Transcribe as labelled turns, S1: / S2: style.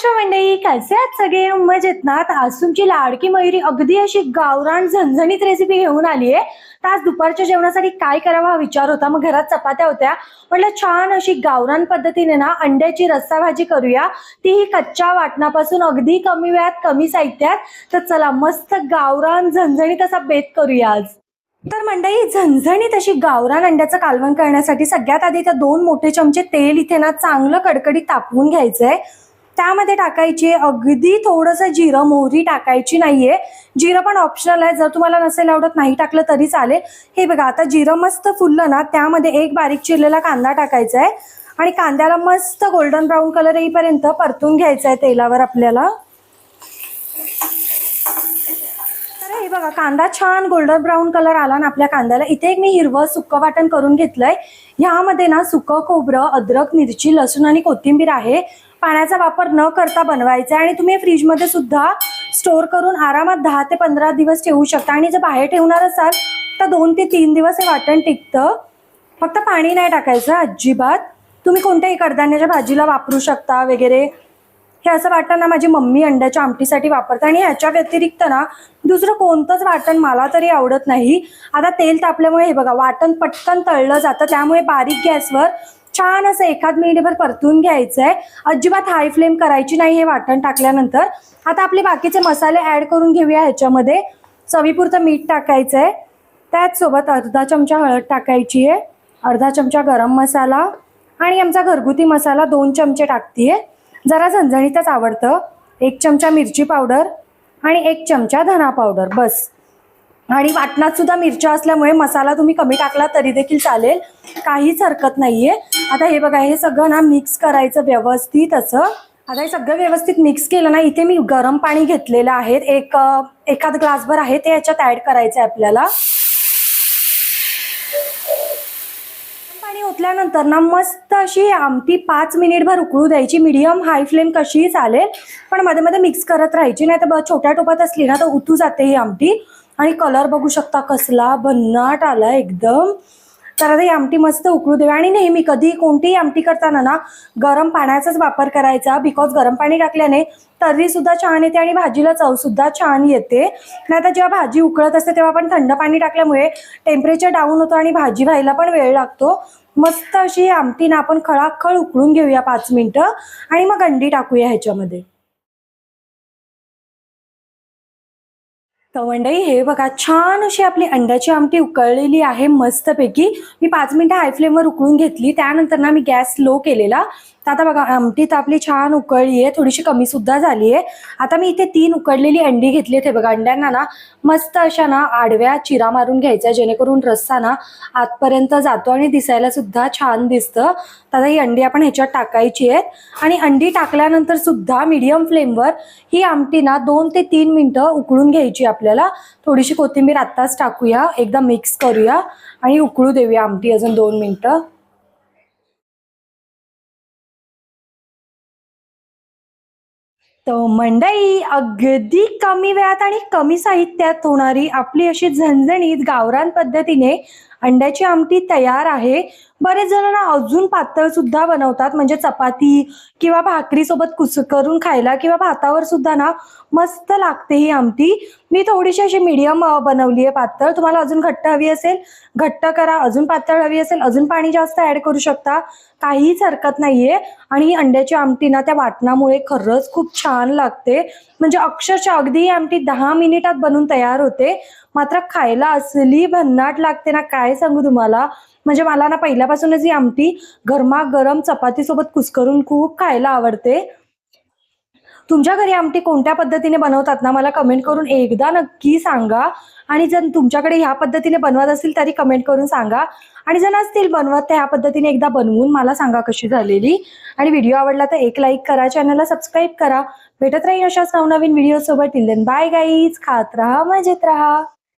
S1: नमस्कार मंडळी, कसे आहात सगळे? मजेत ना? आज तुमची लाडकी मयुरी अगदी अशी गावरान झणझणीत रेसिपी घेऊन आली आहे. तर आज दुपारच्या जेवणासाठी काय करावा हा विचार होता. मग घरात चपात्या होत्या, म्हटलं छान अशी गावरान पद्धतीने ना अंड्याची रस्सा भाजी करूया, तीही कच्च्या वाटणापासून अगदी कमी वेळात कमी साहित्यात. तर चला मस्त गावरान झणझणीत असा बेत करूया आज. तर मंडळी, झणझणीत अशी गावरान अंड्याचं कालवण करण्यासाठी सगळ्यात आधी त्या 2 मोठे चमचे तेल इथे ना चांगलं कडकडीत तापवून घ्यायचंय. त्यामध्ये टाकायची अगदी थोडंसं जिरं, मोहरी टाकायची नाहीये. जिरं पण ऑप्शनल आहे, जर तुम्हाला नसेल आवडत नाही टाकलं तरी चालेल. हे बघा, आता जिरं मस्त फुललं ना, त्यामध्ये एक बारीक चिरलेला कांदा टाकायचा आहे आणि कांद्याला मस्त गोल्डन ब्राऊन कलर येईपर्यंत परतून घ्यायचा आहे तेलावर आपल्याला. तर हे बघा, कांदा छान गोल्डन ब्राऊन कलर आला ना आपल्या कांद्याला. इथे एक मी हिरवं सुक्कं वाटण करून घेतलंय. ह्यामध्ये ना सुकं खोबरं, अद्रक, मिरची, लसूण आणि कोथिंबीर आहे. पाण्याचा वापर न करता बनवायचा आणि तुम्ही फ्रीजमध्ये सुद्धा स्टोर करून आरामात 10 ते 15 दिवस ठेवू शकता. आणि जर बाहेर ठेवणार असाल तर 2 ते 3 दिवस हे वाटण टिकतं. फक्त पाणी नाही टाकायचं अजिबात. तुम्ही कोणत्याही कडधान्याच्या भाजीला वापरू शकता वगैरे. हे असं वाटण ना माझी मम्मी अंड्याच्या आमटीसाठी वापरते आणि ह्याच्या व्यतिरिक्त ना दुसरं कोणतंच वाटण मला तरी आवडत नाही. आता तेल तापल्यामुळे हे बघा, वाटण पटकन तळलं जातं. त्यामुळे बारीक गॅसवर छान असं 1 मिनिटभर परतून घ्यायचंय. अजिबात हाय फ्लेम करायची नाही हे वाटण टाकल्यानंतर. आता आपले बाकीचे मसाले ऍड करून घेऊया. ह्याच्यामध्ये चवीपुरतं मीठ टाकायचंय. त्याचसोबत अर्धा चमचा हळद टाकायची आहे, अर्धा चमचा गरम मसाला आणि आमचा घरगुती मसाला 2 चमचे टाकतीये. जरा झणझणीतच आवडतं. 1 चमचा मिरची पावडर आणि 1 चमचा धना पावडर बस. आणि वाटणात सुद्धा मिरच्या असल्यामुळे मसाला तुम्ही कमी टाकला तरी देखील चालेल, काहीच हरकत नाहीये. आता हे बघा, हे सगळं ना मिक्स करायचं व्यवस्थित असं. आता हे सगळं व्यवस्थित मिक्स केलं ना, इथे मी गरम पाणी घेतलेलं आहे, एखाद ग्लासभर आहे, ते याच्यात ऍड करायचं आहे आपल्याला. पाणी ओतल्यानंतर ना मस्त अशी आमटी 5 मिनिटभर उकळू द्यायची. मीडियम हाय फ्लेम कशीही चालेल, पण मध्ये मध्ये मिक्स करत राहायची, नाही तर छोट्या टोपात असली ना तर उतू जाते ही आमटी. आणि कलर बघू शकता कसला भन्नाट आला एकदम. तर आता ही आमटी मस्त उकळू देऊया. आणि नेहमी कधी कोणतीही आमटी करताना ना गरम पाण्याचाच वापर करायचा, बिकॉज गरम पाणी टाकल्याने तर्री सुद्धा छान येते आणि भाजीला चव सुद्धा छान येते. नाही तर जेव्हा भाजी उकळत असते तेव्हा आपण थंड पाणी टाकल्यामुळे टेम्परेचर डाऊन होतं आणि भाजी व्हायला पण वेळ लागतो. मस्त अशी आमटी ना आपण खळाखळ उकळून घेऊया 5 मिनिटं आणि मग अंडी टाकूया ह्याच्यामध्ये. तर मंडळी, हे बघा, छान अशी आपली अंड्याची आमटी उकळलेली आहे मस्तपैकी. मी 5 मिनिटं हाय फ्लेमवर उकळून घेतली, त्यानंतर ना मी गॅस लो केलेला. तर आता बघा, आमटी तर आपली छान उकळली आहे, थोडीशी कमी सुद्धा झाली आहे. आता मी इथे 3 उकळलेली अंडी घेतली. हे बघा, अंड्यांना ना मस्त अशा ना आडव्या चिरा मारून घ्यायच्या, जेणेकरून रस्सा ना आतपर्यंत जातो आणि दिसायला सुद्धा छान दिसतं. तर ही अंडी आपण ह्याच्यात टाकायची आहेत आणि अंडी टाकल्यानंतर सुद्धा मीडियम फ्लेमवर ही आमटी ना 2 ते 3 मिनिटं उकळून घ्यायची आपल्याला. थोडीशी कोथिंबीर आत्ताच टाकूया, एकदा मिक्स करूया आणि उकळू देऊया आमटी अजून 2 मिनिटं. तर मंडळी, अगदी कमी वेळात आणि कमी साहित्यात होणारी आपली अशी झणझणीत गावरान पद्धतीने अंड्याची आमटी तयार आहे. बरेच जण ना अजून पातळ सुद्धा बनवतात, म्हणजे चपाती किंवा भाकरी सोबत करून खायला किंवा भातावर सुद्धा ना मस्त लागते ही आमटी. मी थोडीशी अशी मीडियम बनवली आहे पातळ. तुम्हाला अजून घट्ट हवी असेल घट्ट करा, अजून पातळ हवी असेल अजून पाणी जास्त ऍड करू शकता, काहीच हरकत नाहीये. आणि ही अंड्याची आमटी ना त्या वाटणामुळे खरंच खूप छान लागते. म्हणजे अक्षरशः अगदी ही आमटी 10 मिनिटात बनून तयार होते. मात्र खायला असली भन्नाट लागते ना, काय सांगू तुम्हाला. म्हणजे मला ना पहिल्यापासूनच ही आमटी गरमागरम चपाती सोबत कुस्करून खूप खायला आवडते. तुमच्या घरी आमटी कोणत्या पद्धतीने बनवतात ना, मला कमेंट करून एकदा नक्की सांगा. आणि जर तुमच्याकडे ह्या पद्धतीने बनवत असतील तरी कमेंट करून सांगा. आणि जर नसतील बनवत तर ह्या पद्धतीने एकदा बनवून मला सांगा कशी झालेली. आणि व्हिडिओ आवडला तर एक लाईक करा, चॅनलला सबस्क्राईब करा. भेटत राहील अशाच नवनवीन व्हिडिओ सोबत. टिल देन बाय गाईज, खात राहा, मजेत राहा.